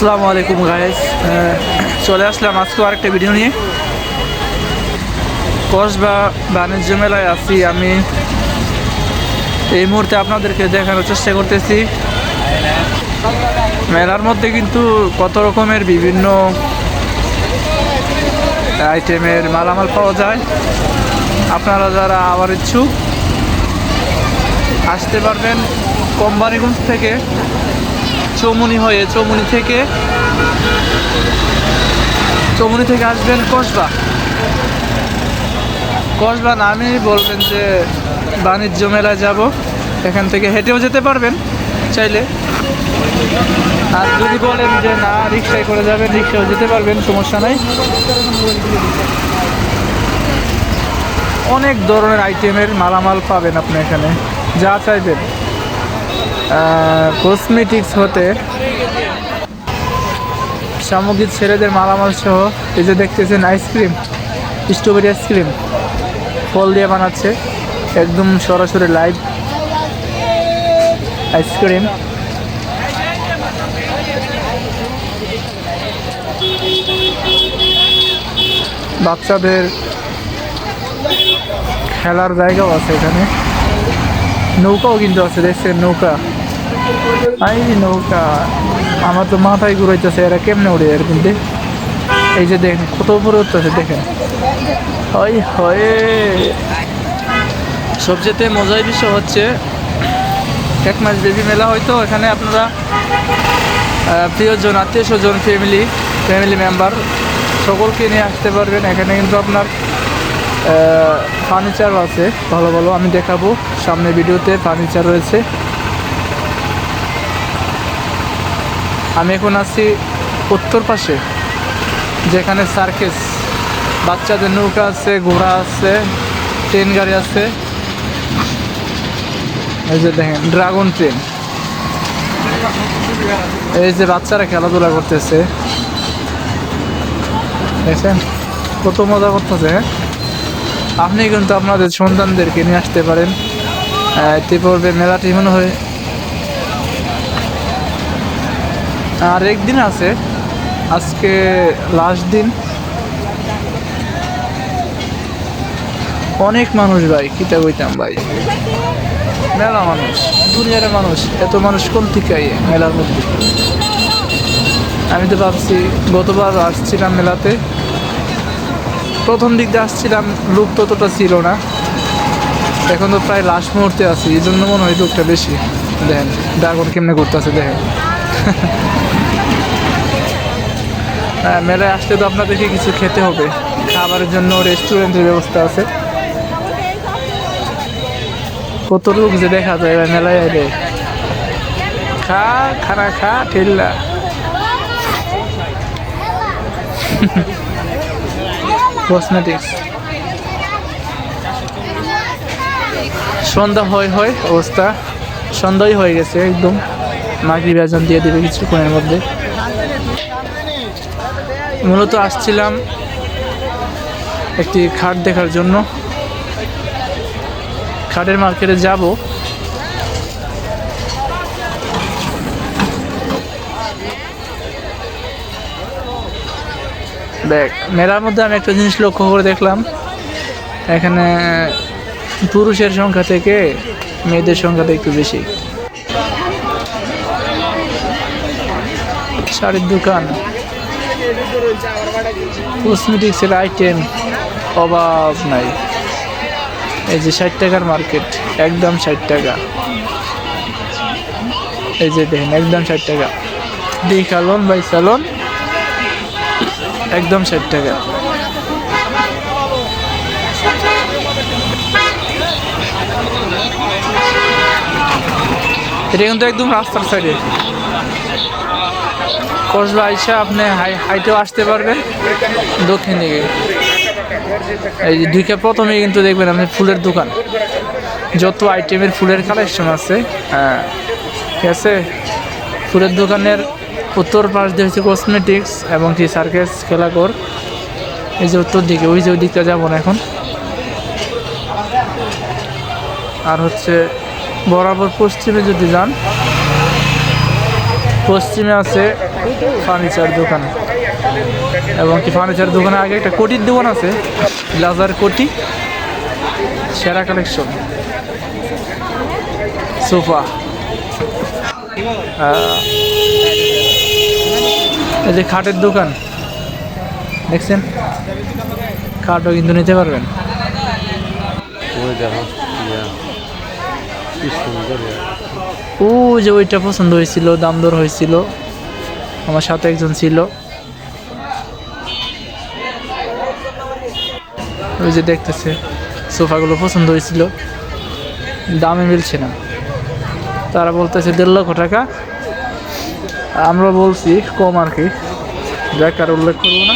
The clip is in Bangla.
আসসালামু আলাইকুম গাইস, চলে আসলাম আজকে আরেকটা ভিডিও নিয়ে। কসবা বাণিজ্য মেলায় আছি আমি। এই মুহূর্তে আপনাদেরকে দেখানোর চেষ্টা করতেছি। মেলার মধ্যে কিন্তু কত রকমের বিভিন্ন আইটেমের মালামাল পাওয়া যায়। আপনারা যারা আবার ইচ্ছুক আসতে পারবেন কোম্পানিগঞ্জ থেকে, চৌমুনি হয়ে চৌমুনি থেকে আসবেন কসবা নামেই বলবেন যে বাণিজ্য মেলায় যাব। এখান থেকে হেঁটেও যেতে পারবেন চাইলে, আর যদি বলেন যে না রিক্সায় করে যাবেন রিক্সাও যেতে পারবেন, সমস্যা নাই। অনেক ধরনের আইটেমের মালামাল পাবেন আপনি এখানে, যা চাইবেন। কসমেটিক্স হতে সামগ্রিক ছেলেদের মালামাল সহ, এই যে দেখতেছেন আইসক্রিম, স্ট্রবেরি আইসক্রিম ফল দিয়ে বানাচ্ছে, একদম সরাসরি লাইভ আইসক্রিম। বাচ্চাদের খেলার জায়গাও আছে এখানে, নৌকাও কিন্তু আছে, দেখছেন নৌকা, নৌকা। আমার তো মাথায় ঘুরাইতেছে, এরা কেমনে উড়ে আর কিন্তু। এই যে দেখেন কত উপরে উঠতেছে, দেখেন। হয় সবচেয়ে মজার বিষয় হচ্ছে এক মাস বেবি মেলা, হয়তো এখানে আপনারা প্রিয়জন, আত্মীয় স্বজন, ফ্যামিলি মেম্বার সকলকে নিয়ে আসতে পারবেন। এখানে কিন্তু আপনার ফার্নিচার আছে ভালো ভালো, আমি দেখাবো সামনে ভিডিওতে। ফার্নিচার রয়েছে। আমি এখন আছি উত্তর পাশে, যেখানে সার্কেস, বাচ্চাদের নৌকা আছে, ঘোড়া আছে, ট্রেন গাড়ি আছে। এই যে দেখেন ড্রাগন ট্রেন, এই যে বাচ্চারা খেলাধুলা করতেছে, দেখছেন কত মজা করতেছে। আপনি কিন্তু আপনাদের সন্তানদেরকে নিয়ে আসতে পারেন। এতে পড়বে মেলাটি মনে হয় আর একদিন আছে, আজকে লাস্ট দিন। অনেক মানুষ ভাই, কিতা কইতাম ভাই, মেলা মানুষ, দুনিয়ার মানুষ, এত মানুষ কোন থেকে মেলার মধ্যে। আমি তো ভাবছি, গতবার আসছিলাম মেলাতে, প্রথম দিক দিয়ে আসছিলাম, লোক ততটা ছিল না। এখন তো প্রায় লাস্ট মুহূর্তে আছি, এই জন্য মনে হয় লোকটা বেশি। দেখেন ড্রাগন কেমনে করতেছে, দেখেন। হ্যাঁ, মেলায় আসলে তো আপনাদেরকে কিছু খেতে হবে, খাবারের জন্য রেস্টুরেন্টের ব্যবস্থা আছে। কত লোক যে দেখা যায় মেলায় এলে, খানা খা ঠেল্লা। কসমেটিক্স সন্ধ্যা হয় অবস্থা, সন্ধ্যাই হয়ে গেছে একদম। মাগরিব আজান দিয়ে দেবে কিছুক্ষণের মধ্যে। মূলত আসছিলাম একটি খাট দেখার জন্য, খাটের মার্কেটে যাব। দেখ, মেলার মধ্যে আমি একটা জিনিস লক্ষ্য করে দেখলাম, এখানে পুরুষের সংখ্যা থেকে মেয়েদের সংখ্যাটা একটু বেশি। শাড়ির দোকান, কসমেটিক্সের আইটেম অভাব নাই। এই যে 60 টাকার মার্কেট, একদম 60 টাকা। এই যে দেখেন একদম 60 টাকা। ডিকালন বাই সালন একদম 60 টাকা। এটা কিন্তু একদম রাস্তার সাইডে। কসবা আইসা আপনি হাইটেও আসতে পারবেন দক্ষিণ দিকে। এই যে ঢুকে প্রথমেই কিন্তু দেখবেন আপনি ফুলের দোকান, যত আইটেমের ফুলের কালেকশন আছে। হ্যাঁ, ঠিক আছে। ফুলের দোকানের উত্তর পাশ দিয়ে হচ্ছে কসমেটিক্স এবং কি সার্কেস খেলাঘর। এই যে উত্তর দিকে, ওই যে ওই দিকটা যাবো না এখন। আর হচ্ছে বরাবর পশ্চিমে যদি যান, পশ্চিমে আছে ফার্নিচার দোকান, এবং কি ফার্নিচার দোকানের আগে একটা কোটির দোকান আছে, গ্লাজার কোটি, সেরা কালেকশন। সোফা, এই যে খাটের দোকান দেখছেন, খাটও কিন্তু নিতে পারবেন। ও যে ওইটা পছন্দ হয়েছিল, দাম দর হয়েছিল, আমার সাথে একজন ছিল, ওই যে দেখতেছে সোফাগুলো পছন্দ হয়েছিল, দামে মিলছে না, তারা বলতেছে 1.5 লক্ষ টাকা। আমরা বলছি কম আর কি, যাক আর উল্লেখ করবো না।